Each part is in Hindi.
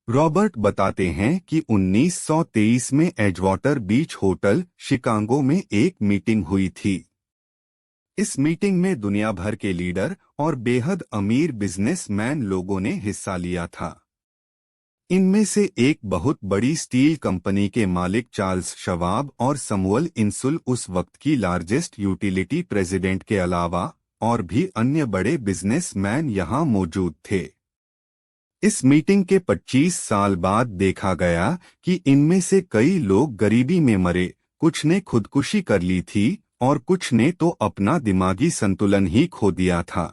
रॉबर्ट बताते हैं कि 1923 में एजवाटर बीच होटल शिकागो में एक मीटिंग हुई थी। इस मीटिंग में दुनिया भर के लीडर और बेहद अमीर बिजनेसमैन लोगों ने हिस्सा लिया था। इनमें से एक बहुत बड़ी स्टील कंपनी के मालिक चार्ल्स शवाब और समुअल इंसुल उस वक्त की लार्जेस्ट यूटिलिटी प्रेसिडेंट के अलावा और भी अन्य बड़े बिजनेसमैन यहां मौजूद थे। इस मीटिंग के 25 साल बाद देखा गया कि इनमें से कई लोग गरीबी में मरे, कुछ ने खुदकुशी कर ली थी और कुछ ने तो अपना दिमागी संतुलन ही खो दिया था।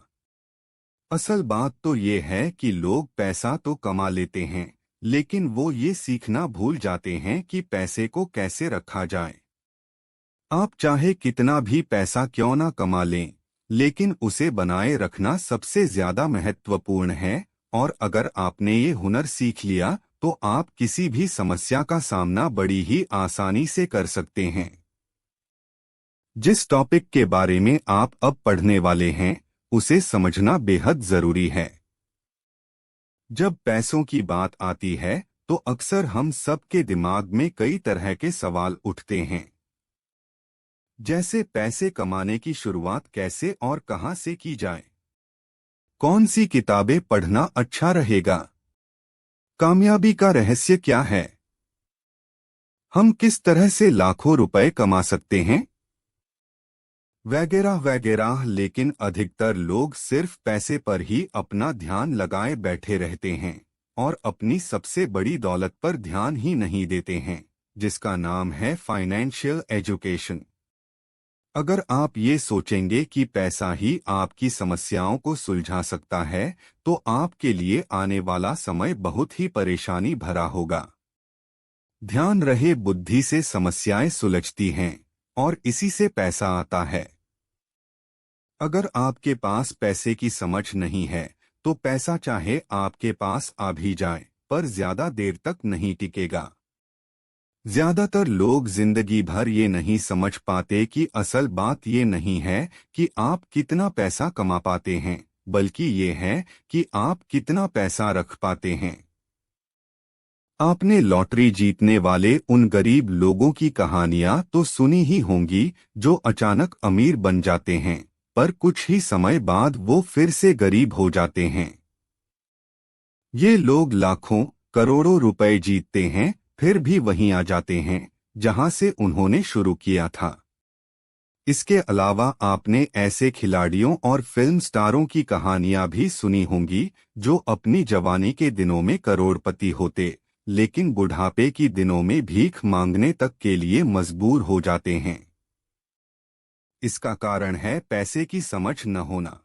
असल बात तो ये है कि लोग पैसा तो कमा लेते हैं, लेकिन वो ये सीखना भूल जाते हैं कि पैसे को कैसे रखा जाए। आप चाहे कितना भी पैसा क्यों ना कमा लें, लेकिन उसे बनाए रखना सबसे ज्यादा महत्वपूर्ण है। और अगर आपने ये हुनर सीख लिया तो आप किसी भी समस्या का सामना बड़ी ही आसानी से कर सकते हैं। जिस टॉपिक के बारे में आप अब पढ़ने वाले हैं उसे समझना बेहद जरूरी है। जब पैसों की बात आती है तो अक्सर हम सबके दिमाग में कई तरह के सवाल उठते हैं, जैसे पैसे कमाने की शुरुआत कैसे और कहां से की जाए, कौन सी किताबें पढ़ना अच्छा रहेगा, कामयाबी का रहस्य क्या है, हम किस तरह से लाखों रुपए कमा सकते हैं, वगैरह वगैरह। लेकिन अधिकतर लोग सिर्फ पैसे पर ही अपना ध्यान लगाए बैठे रहते हैं और अपनी सबसे बड़ी दौलत पर ध्यान ही नहीं देते हैं, जिसका नाम है फाइनेंशियल एजुकेशन। अगर आप ये सोचेंगे कि पैसा ही आपकी समस्याओं को सुलझा सकता है तो आपके लिए आने वाला समय बहुत ही परेशानी भरा होगा। ध्यान रहे, बुद्धि से समस्याएं सुलझती हैं और इसी से पैसा आता है। अगर आपके पास पैसे की समझ नहीं है तो पैसा चाहे आपके पास आ भी जाए पर ज्यादा देर तक नहीं टिकेगा। ज्यादातर लोग जिंदगी भर ये नहीं समझ पाते कि असल बात ये नहीं है कि आप कितना पैसा कमा पाते हैं, बल्कि ये है कि आप कितना पैसा रख पाते हैं। आपने लॉटरी जीतने वाले उन गरीब लोगों की कहानियां तो सुनी ही होंगी जो अचानक अमीर बन जाते हैं पर कुछ ही समय बाद वो फिर से गरीब हो जाते हैं। ये लोग लाखों करोड़ों रुपए जीतते हैं फिर भी वहीं आ जाते हैं जहां से उन्होंने शुरू किया था। इसके अलावा आपने ऐसे खिलाड़ियों और फिल्म स्टारों की कहानियां भी सुनी होंगी जो अपनी जवानी के दिनों में करोड़पति होते लेकिन बुढ़ापे की दिनों में भीख मांगने तक के लिए मजबूर हो जाते हैं। इसका कारण है पैसे की समझ न होना।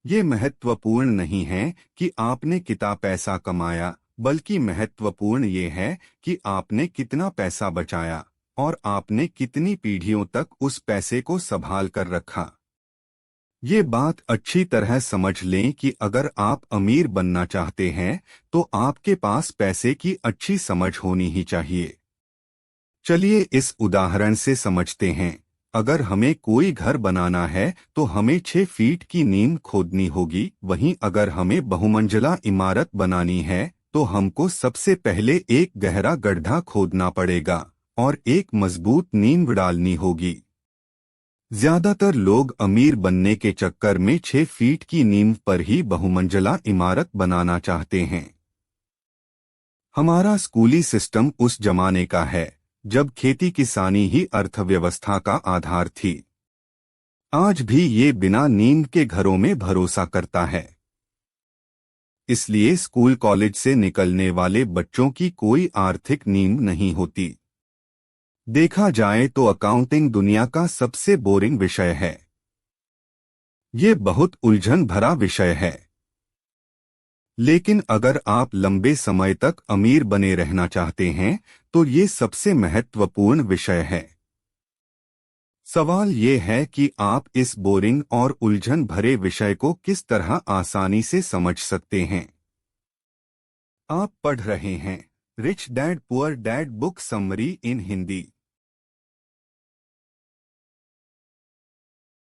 ये महत्वपूर्ण नहीं है कि आपने कितना पैसा कमाया, बल्कि महत्वपूर्ण ये है कि आपने कितना पैसा बचाया और आपने कितनी पीढ़ियों तक उस पैसे को संभाल कर रखा। ये बात अच्छी तरह समझ लें कि अगर आप अमीर बनना चाहते हैं तो आपके पास पैसे की अच्छी समझ होनी ही चाहिए। चलिए इस उदाहरण से समझते हैं। अगर हमें कोई घर बनाना है तो हमें 6 फीट की नींव खोदनी होगी, वहीं अगर हमें बहुमंजिला इमारत बनानी है तो हमको सबसे पहले एक गहरा गड्ढा खोदना पड़ेगा और एक मजबूत नींव डालनी होगी। ज्यादातर लोग अमीर बनने के चक्कर में 6 फीट की नींव पर ही बहुमंजिला इमारत बनाना चाहते हैं। हमारा स्कूली सिस्टम उस जमाने का है जब खेती किसानी ही अर्थव्यवस्था का आधार थी। आज भी ये बिना नींव के घरों में भरोसा करता है। इसलिए स्कूल कॉलेज से निकलने वाले बच्चों की कोई आर्थिक नींव नहीं होती। देखा जाए तो अकाउंटिंग दुनिया का सबसे बोरिंग विषय है। ये बहुत उलझन भरा विषय है, लेकिन अगर आप लंबे समय तक अमीर बने रहना चाहते हैं तो ये सबसे महत्वपूर्ण विषय है। सवाल ये है कि आप इस बोरिंग और उलझन भरे विषय को किस तरह आसानी से समझ सकते हैं। आप पढ़ रहे हैं rich dad poor dad book summary इन हिंदी।